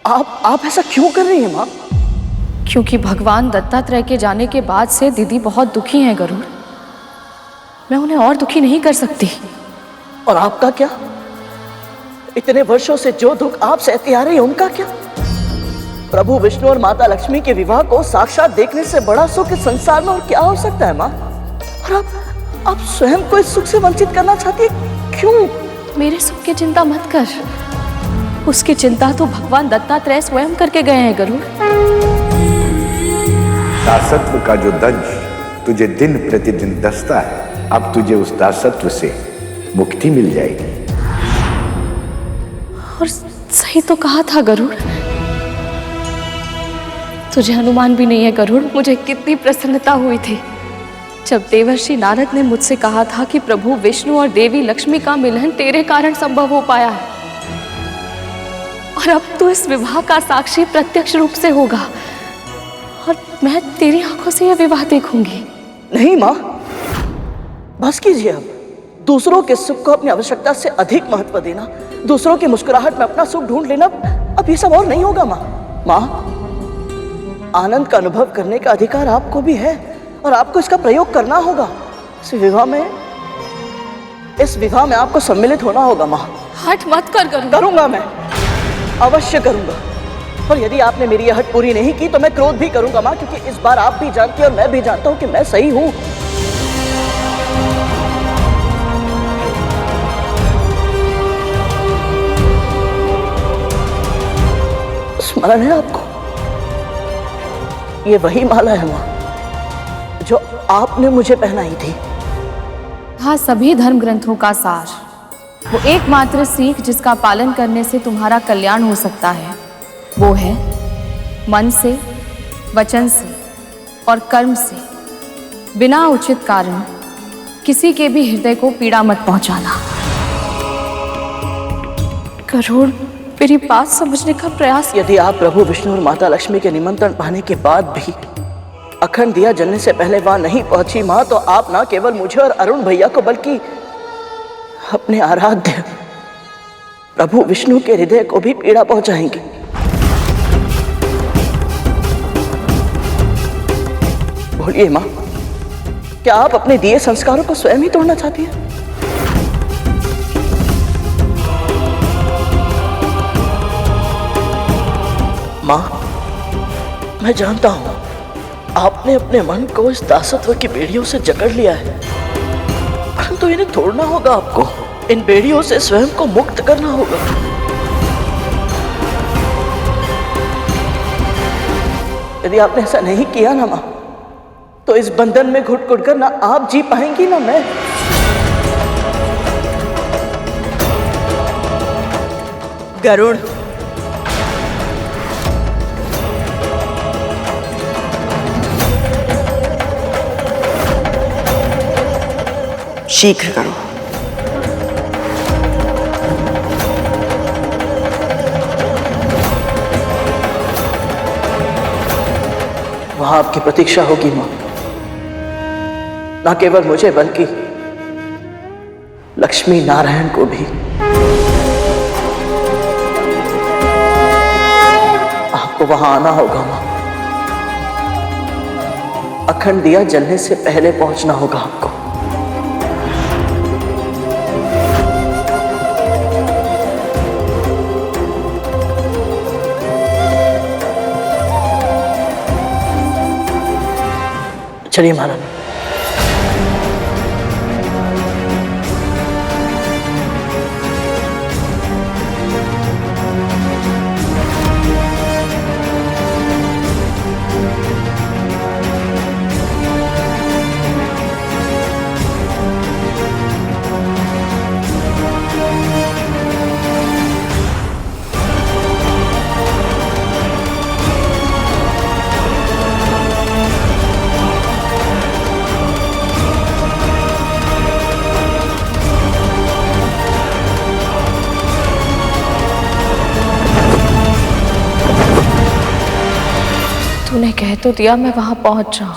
आप ऐसा क्यों कर रही हैं माँ? क्योंकि भगवान दत्तात्रेय के जाने के बाद से दीदी बहुत दुखी हैं गरुड़। मैं उन्हें और दुखी नहीं कर सकती। और आपका क्या? इतने वर्षों से जो दुख आप सहती आ रही हैं उनका क्या? प्रभु विष्णु और माता लक्ष्मी के विवाह को साक्षात देखने से बड़ा सुख इस संसार में और क्या हो सकता है माँ? और आप स्वयं को इस सुख से वंचित करना चाहती है, क्यों? मेरे सुख की चिंता मत कर, उसकी चिंता तो भगवान दत्तात्रेय स्वयं करके गए हैं गरुड़। दासत्व का जो दंश तुझे दिन प्रतिदिन दसता है, अब तुझे उस दासत्व से मुक्ति मिल जाएगी। और सही तो कहा था गरुड़। तुझे अनुमान भी नहीं है गरुड़, मुझे कितनी प्रसन्नता हुई थी जब देवर्षि नारद ने मुझसे कहा था कि प्रभु विष्णु और देवी लक्ष्मी का मिलन तेरे कारण संभव हो पाया है। और अब तो इस विवाह का साक्षी प्रत्यक्ष रूप से होगा और मैं तेरी आंखों से यह विवाह देखूंगी। नहीं माँ, बस कीजिए। अब दूसरों के सुख को अपनी आवश्यकता से अधिक महत्व देना, दूसरों की मुस्कुराहट में अपना सुख ढूंढ लेना, अब ये सब और नहीं होगा माँ। माँ, आनंद का अनुभव करने का अधिकार आपको भी है और आपको इसका प्रयोग करना होगा। इस विवाह में आपको सम्मिलित होना होगा माँ। हट मत कर गरुड़। करूंगा, मैं अवश्य करूंगा। और यदि आपने मेरी यह हट पूरी नहीं की तो मैं क्रोध भी करूंगा माँ, क्योंकि इस बार आप भी जानती हैं और मैं भी जानता हूं कि मैं सही हूं। स्मरण है आपको? ये वही माला है माँ जो आपने मुझे पहनाई थी। हाँ, सभी धर्म ग्रंथों का सार, वो एकमात्र सीख जिसका पालन करने से तुम्हारा कल्याण हो सकता है, वो है मन से, वचन से और कर्म से बिना उचित कारण किसी के भी हृदय को पीड़ा मत पहुंचाना। गरुड़, मेरी बात समझने का प्रयास। यदि आप प्रभु विष्णु और माता लक्ष्मी के निमंत्रण पाने के बाद भी अखंड दिया जलने से पहले वहां नहीं पहुंची माँ, तो आप ना केवल मुझे और अरुण भैया को बल्कि अपने आराध्य प्रभु विष्णु के हृदय को भी पीड़ा पहुंचाएंगे। बोलिए माँ, क्या आप अपने दिए संस्कारों को स्वयं ही तोड़ना चाहती हैं? माँ, मैं जानता हूं आपने अपने मन को इस दासत्व की बेड़ियों से जकड़ लिया है, परंतु इन्हें तोड़ना होगा आपको। इन बेड़ियों से स्वयं को मुक्त करना होगा। यदि आपने ऐसा नहीं किया ना माँ, तो इस बंधन में घुट घुट कर ना आप जी पाएंगी ना मैं। गरुड़, शीघ्र करो। वहां आपकी प्रतीक्षा होगी मां, ना केवल मुझे बल्कि लक्ष्मी नारायण को भी। आपको वहां आना होगा मां। अखंड दिया जलने से पहले पहुंचना होगा आपको। चलिए महाराज। तूने कह तो दिया मैं वहां पहुंच जाऊं,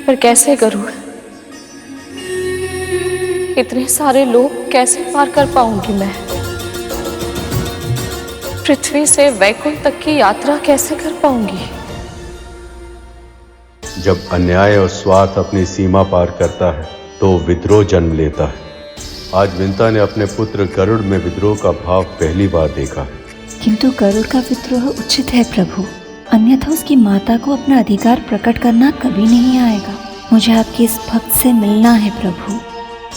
पर कैसे करूं? इतने सारे लोग कैसे पार कर पाऊंगी मैं? पृथ्वी से वैकुंठ तक की यात्रा कैसे कर पाऊंगी? जब अन्याय और स्वार्थ अपनी सीमा पार करता है तो विद्रोह जन्म लेता है। आज विंता ने अपने पुत्र गरुड़ में विद्रोह का भाव पहली बार देखा है। किंतु गरुड़ का विद्रोह उचित है प्रभु, अन्यथा उसकी माता को अपना अधिकार प्रकट करना कभी नहीं आएगा। मुझे आपके इस भक्त से मिलना है प्रभु।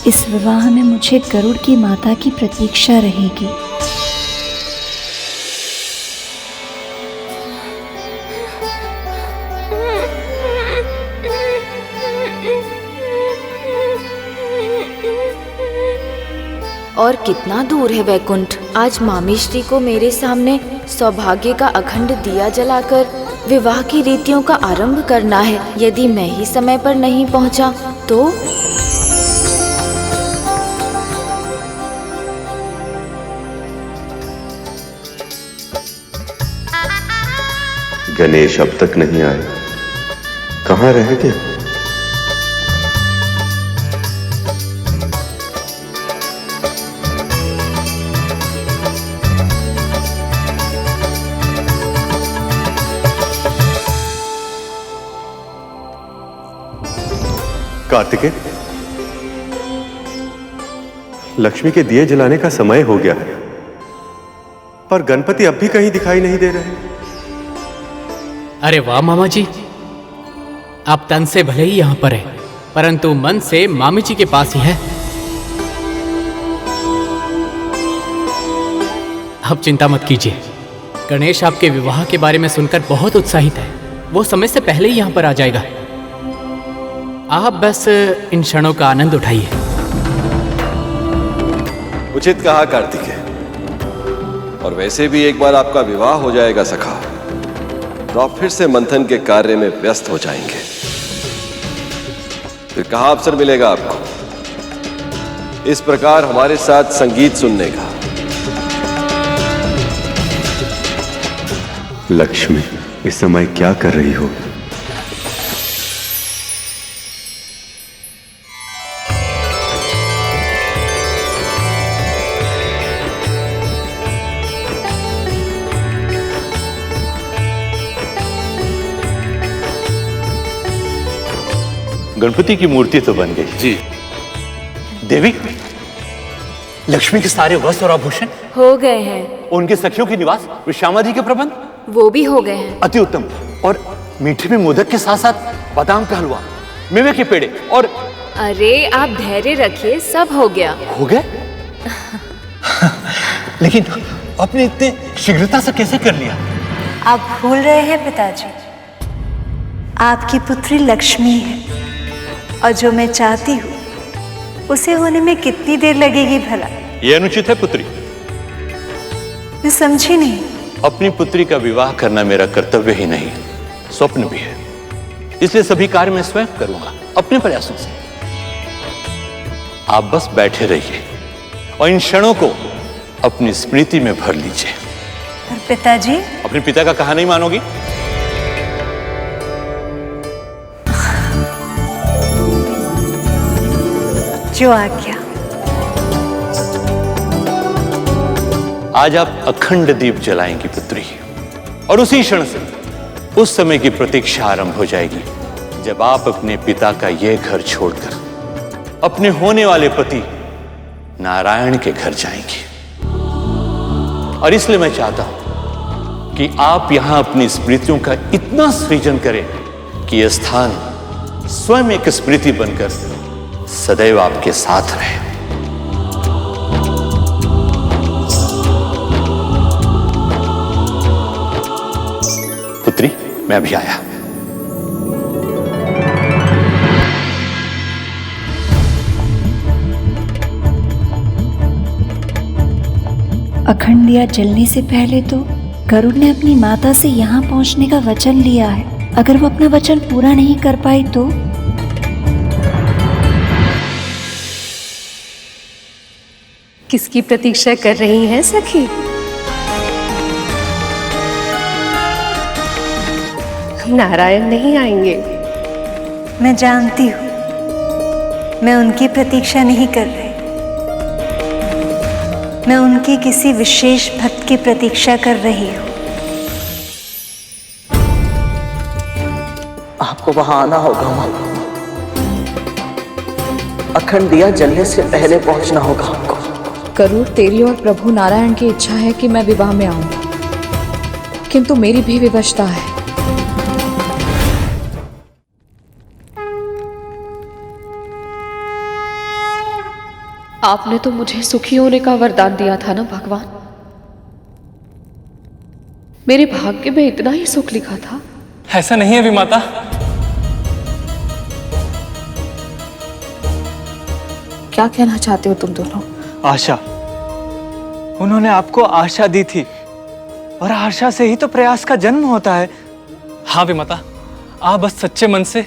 इस विवाह में मुझे गरुड़ की माता की प्रतीक्षा रहेगी। और कितना दूर है वैकुंठ? आज मामी श्री को मेरे सामने सौभाग्य का अखंड दिया जलाकर विवाह की रीतियों का आरंभ करना है। यदि मैं ही समय पर नहीं पहुंचा तो? गणेश अब तक नहीं आए, कहाँ रह गए? कार्तिकेय, लक्ष्मी के दिए जलाने का समय हो गया है, पर गणपति अब भी कहीं दिखाई नहीं दे रहे। अरे वाह मामा जी, आप तन से भले ही यहां पर हैं, परंतु मन से मामी जी के पास ही है। अब चिंता मत कीजिए, गणेश आपके विवाह के बारे में सुनकर बहुत उत्साहित है। वो समय से पहले ही यहां पर आ जाएगा। आप बस इन क्षणों का आनंद उठाइए। उचित कहा कार्तिकेय, और वैसे भी एक बार आपका विवाह हो जाएगा सखा, तो आप फिर से मंथन के कार्य में व्यस्त हो जाएंगे। फिर कहाँ अवसर मिलेगा आपको इस प्रकार हमारे साथ संगीत सुनने का? लक्ष्मी, इस समय क्या कर रही हो? गणपति की मूर्ति तो बन गई जी। देवी, लक्ष्मी के सारे वस्त्र और आभूषण हो गए हैं। उनके सखियों के निवास विश्वामादि के प्रबंध वो भी हो गए हैं। अति उत्तम। और मीठे में मोदक के साथ साथ बादाम का हलवा, मेवे के पेड़े और... अरे आप धैर्य रखिए, सब हो गया। हो गए? लेकिन आपने इतने शीघ्रता से कैसे कर लिया? आप भूल रहे हैं पिताजी, आपकी पुत्री लक्ष्मी है, और जो मैं चाहती हूँ उसे होने में कितनी देर लगेगी भला? ये अनुचित है पुत्री। मैं समझी नहीं। अपनी पुत्री का विवाह करना मेरा कर्तव्य ही नहीं, स्वप्न भी है। इसलिए सभी कार्य मैं स्वयं करूंगा अपने प्रयासों से। आप बस बैठे रहिए और इन क्षणों को अपनी स्मृति में भर लीजिए। पर पिताजी, अपने पिता का कहा नहीं मानोगी? जो आज्ञा। आज आप अखंड दीप जलाएंगी पुत्री, और उसी क्षण से उस समय की प्रतीक्षा आरंभ हो जाएगी जब आप अपने पिता का यह घर छोड़कर अपने होने वाले पति नारायण के घर जाएंगी। और इसलिए मैं चाहता हूं कि आप यहां अपनी स्मृतियों का इतना सृजन करें कि यह स्थान स्वयं एक स्मृति बनकर सदैव आपके साथ रहे। पुत्री, मैं अभी आया। अखंड दिया जलने से पहले तो गरुड़ ने अपनी माता से यहाँ पहुँचने का वचन लिया है। अगर वो अपना वचन पूरा नहीं कर पाई तो? किसकी प्रतीक्षा कर रही हैं सखी? नारायण नहीं आएंगे। मैं जानती हूँ, मैं उनकी प्रतीक्षा नहीं कर रही। मैं उनके किसी विशेष भक्त की प्रतीक्षा कर रही हूँ। आपको वहां आना होगा माँ। अखंड दिया जलने से पहले पहुंचना होगा आपको। गरुड़, तेरी और प्रभु नारायण की इच्छा है कि मैं विवाह में आऊं, किंतु मेरी भी विवशता है। आपने तो मुझे सुखी होने का वरदान दिया था ना भगवान। मेरे भाग्य में इतना ही सुख लिखा था। ऐसा नहीं है विमाता। क्या कहना चाहते हो तुम दोनों? आशा, उन्होंने आपको आशा दी थी और आशा से ही तो प्रयास का जन्म होता है। हाँ विमाता, आप बस सच्चे मन से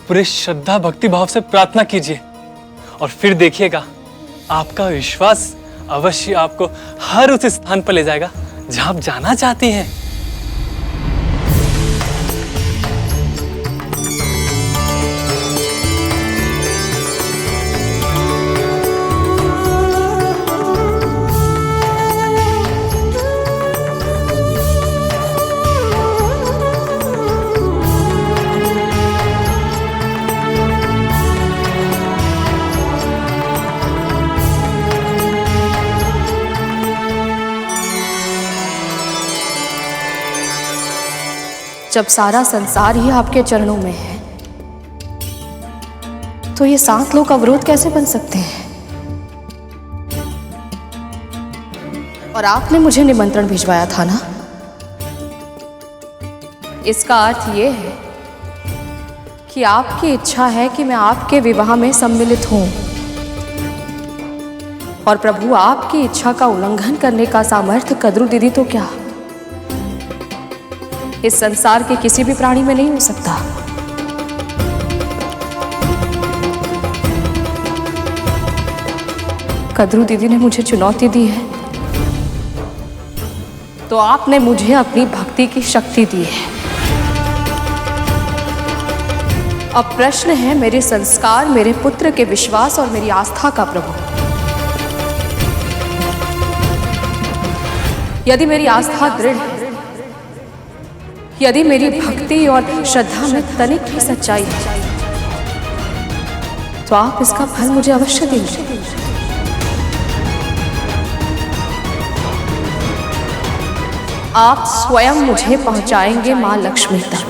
पूरे श्रद्धा भक्ति भाव से प्रार्थना कीजिए और फिर देखिएगा आपका विश्वास अवश्य आपको हर उस स्थान पर ले जाएगा जहां आप जाना चाहती हैं। जब सारा संसार ही आपके चरणों में है, तो ये 7 लोग अवरोध कैसे बन सकते हैं? और आपने मुझे निमंत्रण भिजवाया था ना। इसका अर्थ ये है कि आपकी इच्छा है कि मैं आपके विवाह में सम्मिलित हूं, और प्रभु आपकी इच्छा का उल्लंघन करने का सामर्थ्य कद्रू दीदी तो क्या, इस संसार के किसी भी प्राणी में नहीं हो सकता। कद्रू दीदी ने मुझे चुनौती दी है, तो आपने मुझे अपनी भक्ति की शक्ति दी है। अब प्रश्न है मेरे संस्कार, मेरे पुत्र के विश्वास और मेरी आस्था का प्रभु। यदि मेरी आस्था दृढ़ है, यदि मेरी भक्ति और श्रद्धा में तनिक भी सच्चाई है, तो आप इसका फल मुझे अवश्य देंगे। आप स्वयं मुझे पहुंचाएंगे मां लक्ष्मी तक।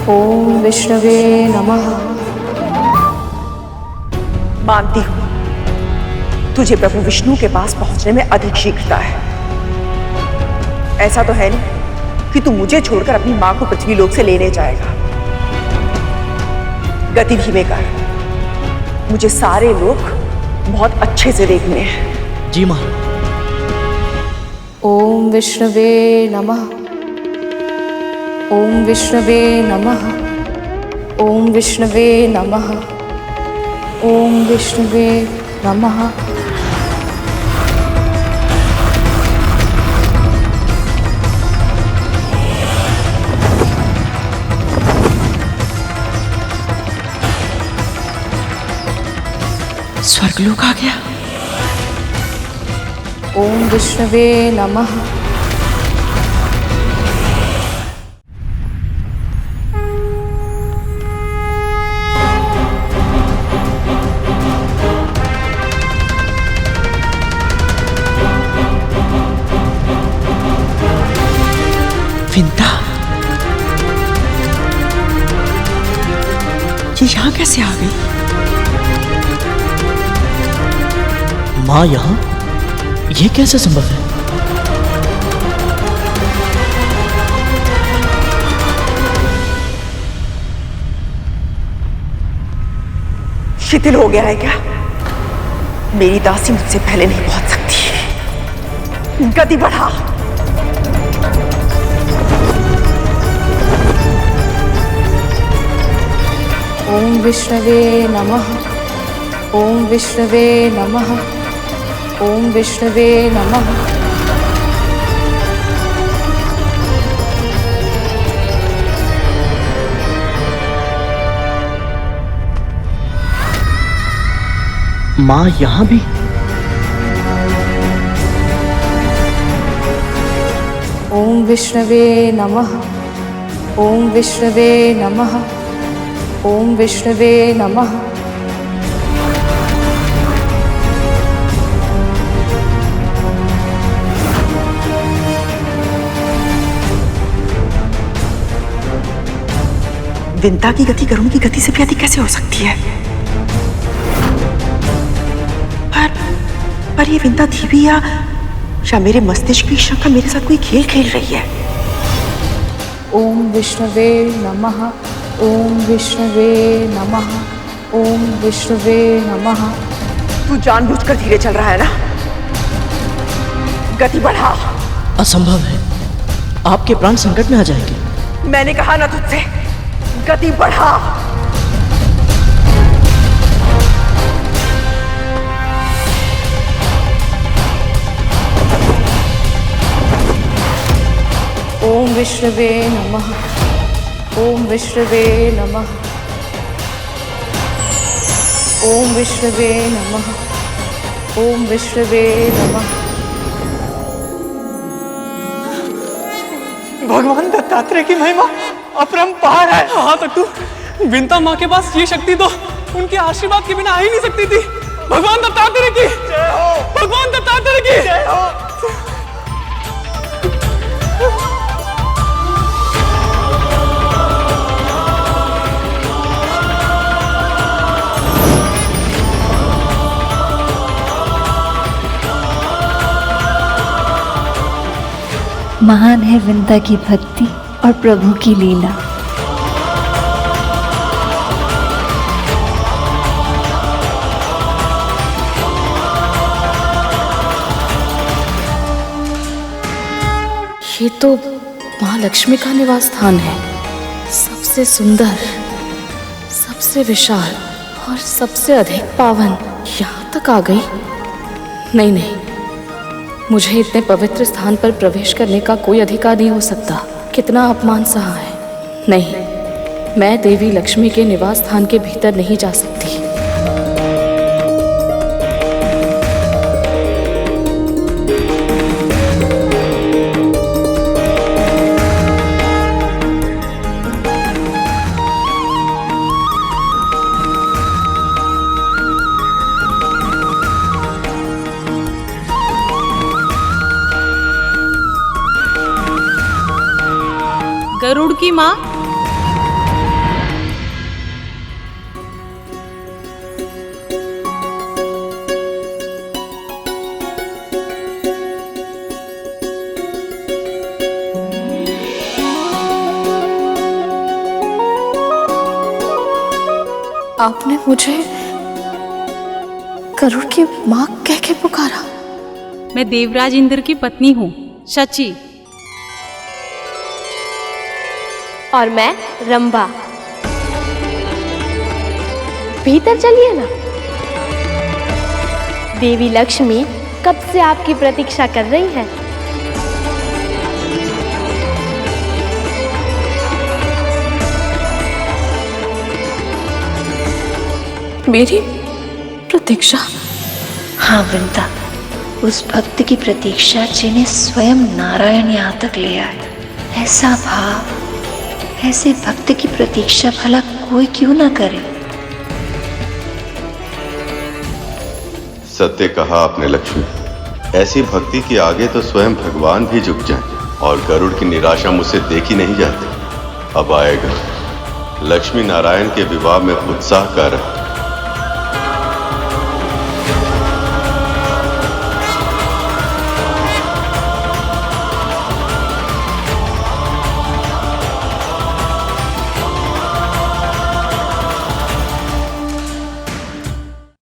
ओम विष्णवे नमः। मानती हूं तुझे प्रभु विष्णु के पास पहुंचने में अधिक शीघ्रता है। ऐसा तो है नहीं कि तू मुझे छोड़कर अपनी मां को पृथ्वीलोक से लेने जाएगा। गति धीमे कर, मुझे सारे लोग बहुत अच्छे से देखने हैं। जी मां। ओम विष्णवे नमः। ओम विष्णवे नमः। ओम विष्णवे नमः। ओम विष्णवे नमः। स्वर्गलोक आ गया। ओम विष्णवे नमः। विंता, ये यहाँ कैसे आ गई? माँ यहाँ? ये कैसे संभव है? शिथिल हो गया है क्या? मेरी दासी मुझसे पहले नहीं पहुंच सकती। गति बढ़ा। ओम विष्णवे नमः। ओम विष्णवे नमः। ओम विष्णवे नमः। माँ यहाँ भी? ओम विष्णवे नमः। ओम विष्णवे नमः। ओम विष्णवे नमः। विंता की गति गरुड़ की गति से भी अधिक कैसे हो सकती है? पर ये विंता थी भी या मेरे मस्तिष्क की शंका मेरे साथ कोई खेल खेल रही है? ओम विष्णवे नमः। ओम विष्णवे नमः। ओम विष्णवे नमः। तू जानबूझकर धीरे चल रहा है ना? गति बढ़ा। असंभव है, आपके प्राण संकट में आ जाएंगे। मैंने कहा ना तुझसे, गति बढ़ा। ओम विष्णवे नमः। ओम विष्णवे नमः। ओम विष्णवे नमः। ओम विष्णवे नमः। भगवान दत्तात्रेय की महिमा अपरंपार है। हाँ तो तू विंता माँ के पास ये शक्ति तो उनके आशीर्वाद के बिना आ ही नहीं सकती थी। भगवान दत्तात्रेय की जय हो। भगवान दत्तात्रेय की जय हो। महान है विंता की भक्ति और प्रभु की लीला। ये तो माँ लक्ष्मी का निवास स्थान है। सबसे सुंदर, सबसे विशाल और सबसे अधिक पावन। यहाँ तक आ गई? नहीं नहीं, मुझे इतने पवित्र स्थान पर प्रवेश करने का कोई अधिकार नहीं हो सकता। कितना अपमान सहा है। नहीं, मैं देवी लक्ष्मी के निवास स्थान के भीतर नहीं जा सकती। गरुड़ की माँ, आपने मुझे गरुड़ की माँ कह के पुकारा? मैं देवराज इंद्र की पत्नी हूँ, शची। और मैं रंभा। भीतर चलिए ना। देवी लक्ष्मी कब से आपकी प्रतीक्षा कर रही है। मेरी प्रतीक्षा? हाँ विंता, उस भक्त की प्रतीक्षा जिन्हें स्वयं नारायण यहाँ तक ले आए। ऐसा भाव, ऐसे भक्त की प्रतीक्षा भला कोई क्यों ना करे। सत्य कहा आपने लक्ष्मी। ऐसी भक्ति के आगे तो स्वयं भगवान भी झुक जाएं। और गरुड़ की निराशा मुझसे देखी नहीं जाती। अब आएगा। लक्ष्मी नारायण के विवाह में उत्साह का रख